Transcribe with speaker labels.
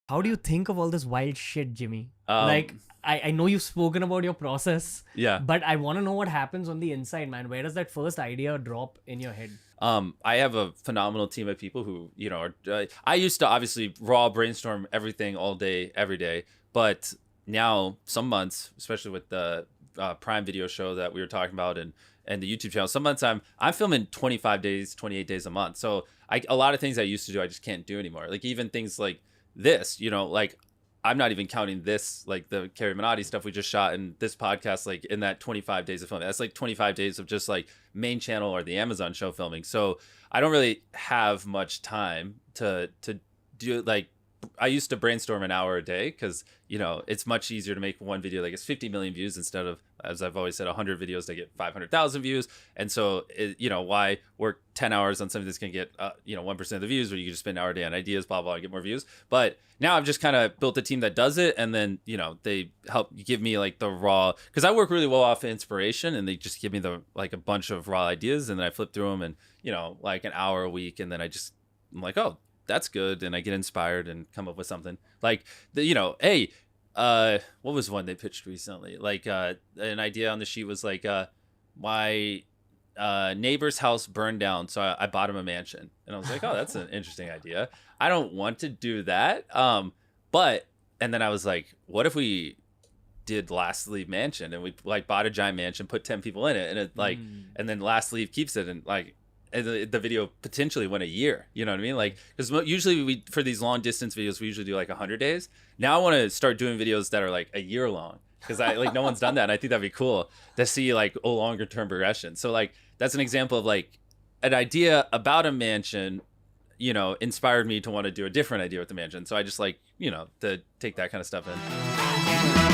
Speaker 1: How do you think of all this wild shit, Jimmy?
Speaker 2: Um,
Speaker 1: I know you've spoken about your process,
Speaker 2: Yeah.
Speaker 1: but I want to know what happens on the inside, man. Where does that first idea drop in your head?
Speaker 2: I have a phenomenal team of people who, I used to obviously raw brainstorm everything all day, every day. But now some months, especially with the Prime Video show that we were talking about and the YouTube channel, some months I'm filming 25 days, 28 days a month. So a lot of things I used to do, I just can't do anymore. Like even things like this, like I'm not even counting this, like the Carrie Minotti stuff we just shot in this podcast, like in that 25 days of filming. That's like 25 days of just like main channel or the Amazon show filming. So I don't really have much time to do, like, I used to brainstorm an hour a day because, it's much easier to make one video that gets 50 million views instead of, as I've always said, 100 videos that get 500,000 views. And so, why work 10 hours on something that's going to get, 1% of the views, where you can just spend an hour a day on ideas, blah, blah, and get more views. But now I've just kind of built a team that does it. And then, they help give me like the raw, because I work really well off of inspiration, and they just give me a bunch of raw ideas. And then I flip through them and, like an hour a week. And then I'm like, oh, that's good, and I get inspired and come up with something like hey, what was one they pitched recently? Like an idea on the sheet was like, my neighbor's house burned down, so I bought him a mansion, and I was like, oh, that's an interesting idea. I don't want to do that, but and then I was like, what if we did Last Leave Mansion, and we like bought a giant mansion, put 10 people in it, and it like, and then Last Leave keeps it, and like. And the video potentially went a year, you know what I mean? Like, because usually for these long distance videos, we usually do like 100 days. Now I want to start doing videos that are like a year long, because no one's done that. And I think that'd be cool to see like a longer term progression. So like, that's an example of like an idea about a mansion, inspired me to want to do a different idea with the mansion. So I just like, to take that kind of stuff in.